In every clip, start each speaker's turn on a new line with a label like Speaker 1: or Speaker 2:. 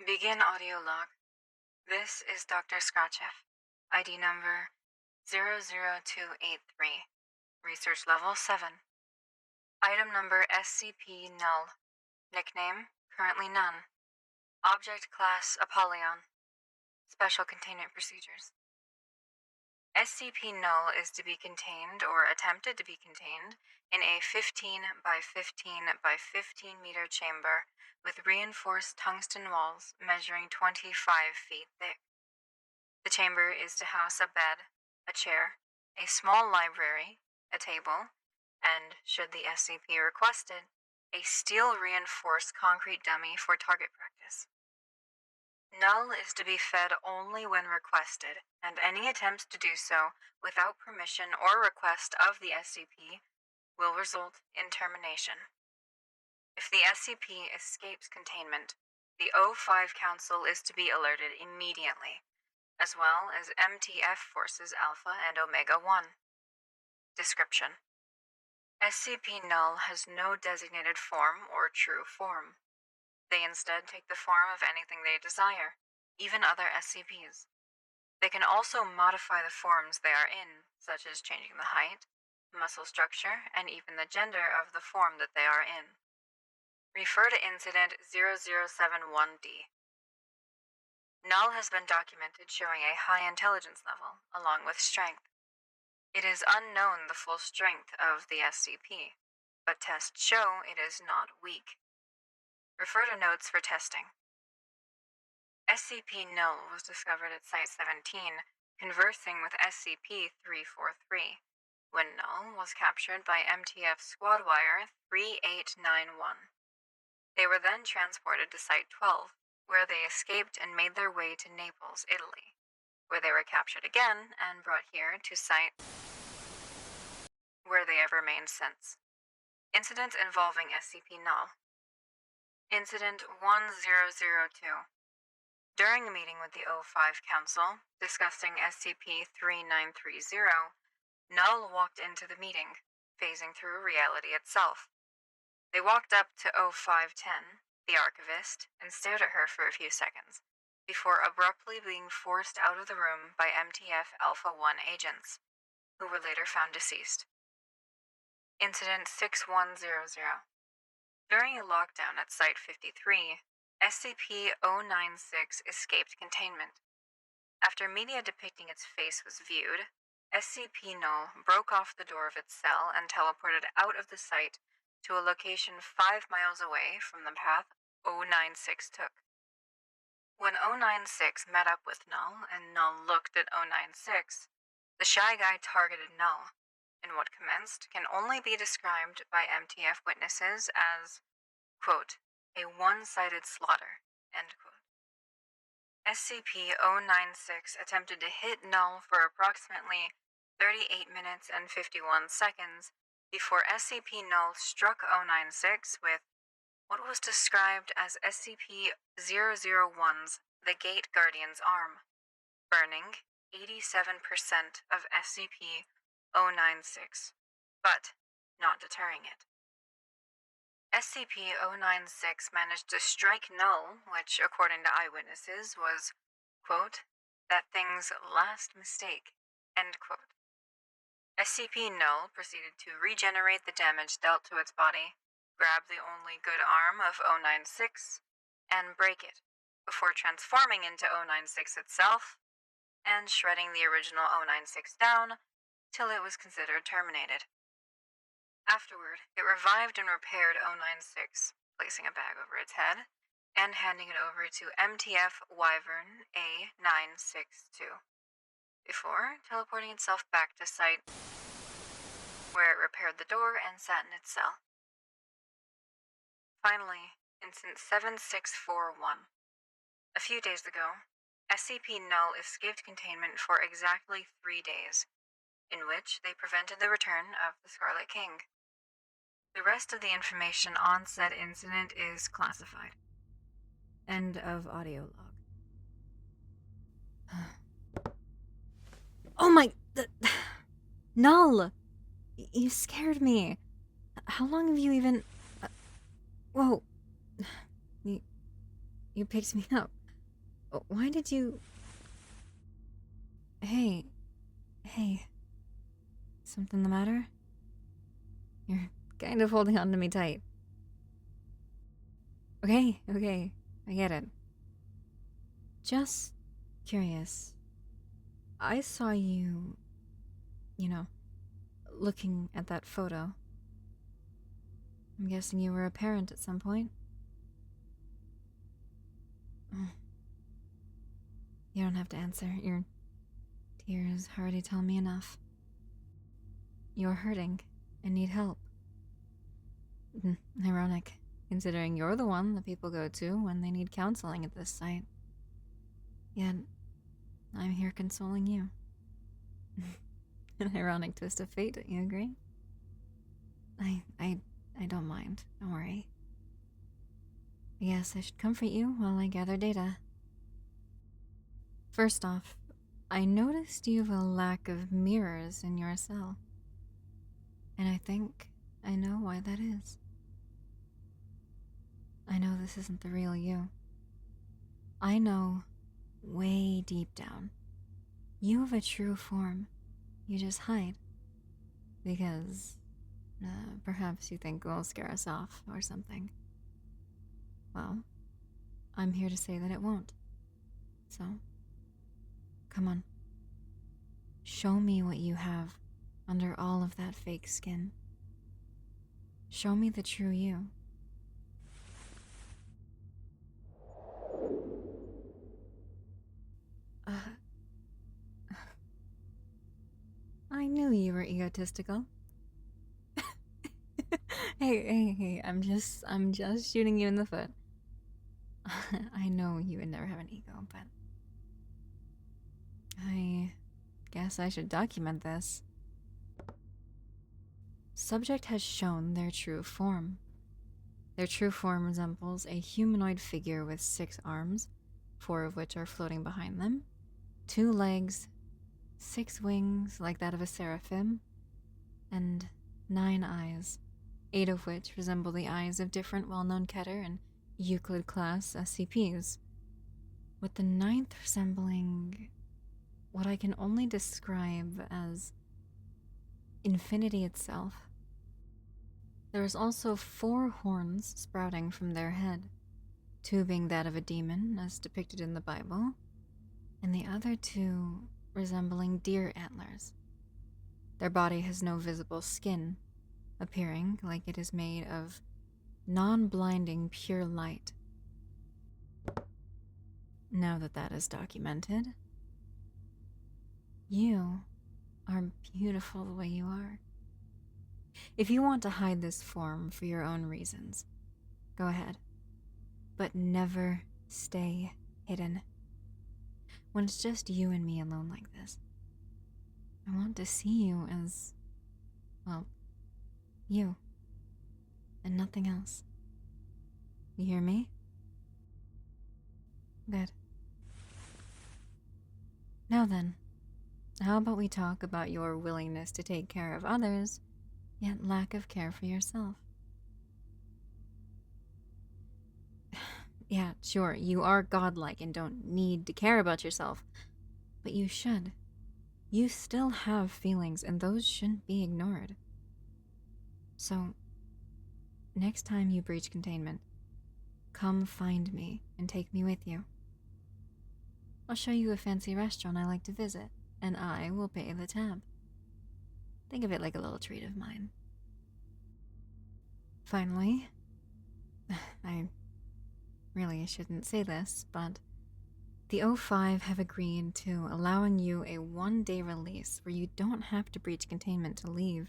Speaker 1: Begin audio log. This is Dr. Scratchev. ID number 00283. Research level 7. Item number SCP null. Nickname currently none. Object class Apollyon. Special containment procedures. SCP null is to be contained or attempted to be contained in a 15 by 15 by 15 meter chamber with reinforced tungsten walls measuring 25 feet thick. The chamber is to house a bed, a chair, a small library, a table, and, should the SCP request it, a steel-reinforced concrete dummy for target practice. Null is to be fed only when requested, and any attempts to do so without permission or request of the SCP will result in termination. If the SCP escapes containment, the O5 Council is to be alerted immediately, as well as MTF Forces Alpha and Omega-1. Description: SCP Null has no designated form or true form. They instead take the form of anything they desire, even other SCPs. They can also modify the forms they are in, such as changing the height, muscle structure, and even the gender of the form that they are in. Refer to Incident 0071-D. Null has been documented showing a high intelligence level, along with strength. It is unknown the full strength of the SCP, but tests show it is not weak. Refer to notes for testing. SCP Null was discovered at Site-17, conversing with SCP-343, when Null was captured by MTF Squadwire 3891. They were then transported to Site-12, where they escaped and made their way to Naples, Italy, where they were captured again and brought here to Site, where they have remained since. Incident involving SCP Null. Incident 1002. During a meeting with the O5 Council, discussing SCP-3930, Null walked into the meeting, phasing through reality itself. They walked up to O510, the archivist, and stared at her for a few seconds, before abruptly being forced out of the room by MTF Alpha-1 agents, who were later found deceased. Incident 6100. During a lockdown at Site-53, SCP-096 escaped containment. After media depicting its face was viewed, SCP Null broke off the door of its cell and teleported out of the site to a location 5 miles away from the path 096 took. When 096 met up with Null and Null looked at 096, the Shy Guy targeted Null, in what commenced can only be described by MTF witnesses as, quote, a one-sided slaughter, end quote. SCP-096 attempted to hit Null for approximately 38 minutes and 51 seconds before SCP Null struck 096 with what was described as SCP-001's The Gate Guardian's arm, burning 87% of SCP-096, but not deterring it. SCP-096 managed to strike Null, which, according to eyewitnesses, was, quote, that thing's last mistake, end quote. SCP Null proceeded to regenerate the damage dealt to its body, grab the only good arm of 096, and break it, before transforming into 096 itself, and shredding the original 096 down till it was considered terminated. Afterward, it revived and repaired 096, placing a bag over its head, and handing it over to MTF Wyvern A962, before teleporting itself back to Site, where it repaired the door and sat in its cell. Finally, Incident 7641. A few days ago, SCP Null escaped containment for exactly 3 days, in which they prevented the return of the Scarlet King. The rest of the information on said incident is classified. End of audio log. Oh my... Null! You scared me. How long have you even... Whoa. You picked me up. Why did you... Hey. Something the matter? You're kind of holding on to me tight. Okay, I get it. Just curious. I saw you, looking at that photo. I'm guessing you were a parent at some point. You don't have to answer. Your tears already tell me enough. You're hurting and need help. Ironic, considering you're the one that people go to when they need counseling at this site. Yet, I'm here consoling you. An ironic twist of fate, don't you agree? I don't mind. Don't worry. I guess I should comfort you while I gather data. First off, I noticed you have a lack of mirrors in your cell. And I think I know why that is. I know this isn't the real you. I know, way deep down, you have a true form. You just hide. Because, perhaps you think it will scare us off or something. Well, I'm here to say that it won't. So, come on. Show me what you have under all of that fake skin. Show me the true you. I knew you were egotistical. Hey, I'm just shooting you in the foot. I know you would never have an ego, but I guess I should document this. Subject has shown their true form. Their true form resembles a humanoid figure with 6 arms, 4 of which are floating behind them, 2 legs, 6 wings like that of a seraphim, and 9 eyes, 8 of which resemble the eyes of different well-known Keter and Euclid class SCPs, with the 9th resembling what I can only describe as infinity itself. There is also 4 horns sprouting from their head, 2 being that of a demon, as depicted in the Bible, and the other 2 resembling deer antlers. Their body has no visible skin, appearing like it is made of non-blinding pure light. Now that that is documented, you are beautiful the way you are. If you want to hide this form for your own reasons, go ahead. But never stay hidden. When it's just you and me alone like this, I want to see you as, well, you. And nothing else. You hear me? Good. Now then, how about we talk about your willingness to take care of others, yet lack of care for yourself? Yeah, sure, you are godlike and don't need to care about yourself, but you should. You still have feelings, and those shouldn't be ignored. So, next time you breach containment, come find me and take me with you. I'll show you a fancy restaurant I like to visit, and I will pay the tab. Think of it like a little treat of mine. Finally, I really shouldn't say this, but the O5 have agreed to allowing you a 1-day release where you don't have to breach containment to leave,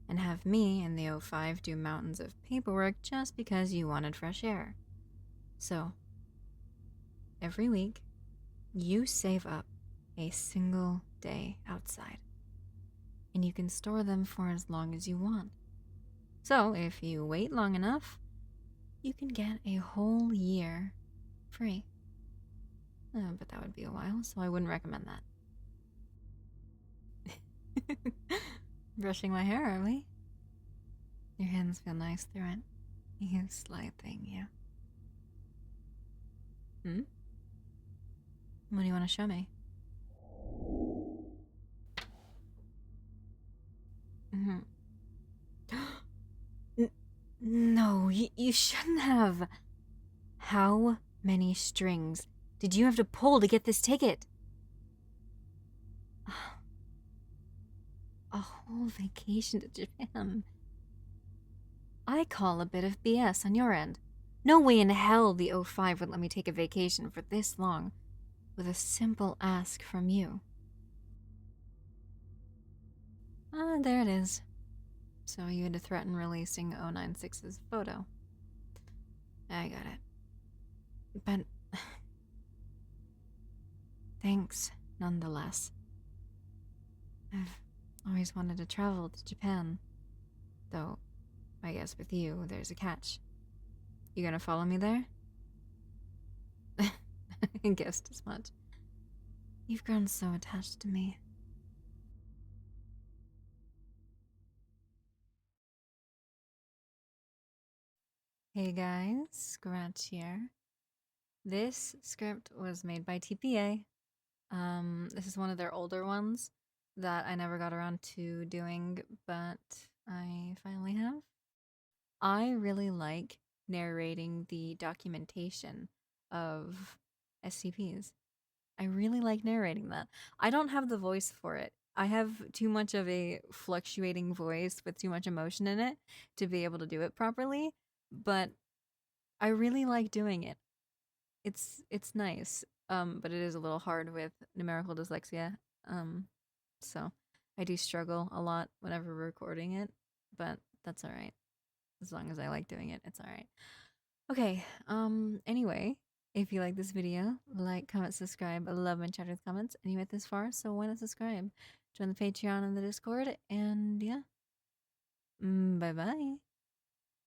Speaker 1: and have me and the O5 do mountains of paperwork just because you wanted fresh air. So, every week, you save up a single day outside, and you can store them for as long as you want. So, if you wait long enough, you can get a whole year free. But that would be a while, so I wouldn't recommend that. Brushing my hair, are we? Your hands feel nice through it. You sly thing, you. What do you want to show me? No, you shouldn't have. How many strings did you have to pull to get this ticket? A whole vacation to Japan. I call a bit of BS on your end. No way in hell the O5 would let me take a vacation for this long with a simple ask from you. Ah, there it is. So you had to threaten releasing 096's photo. I got it. But thanks, nonetheless. I've always wanted to travel to Japan. Though, I guess with you, there's a catch. You gonna follow me there? I guessed as much. You've grown so attached to me. Hey guys, Scratch here. This script was made by TPA. This is one of their older ones that I never got around to doing, but I finally have. I really like narrating the documentation of SCPs. I really like narrating that. I don't have the voice for it. I have too much of a fluctuating voice with too much emotion in it to be able to do it properly, but I really like doing it. It's nice. But it is a little hard with numerical dyslexia. So I do struggle a lot whenever recording it, but that's all right. As long as I like doing it, it's all right. Okay. Anyway, if you like this video, like, comment, subscribe. I love when chat with comments, and you went this far, so why not subscribe? Join the Patreon and the Discord, and yeah. Bye bye.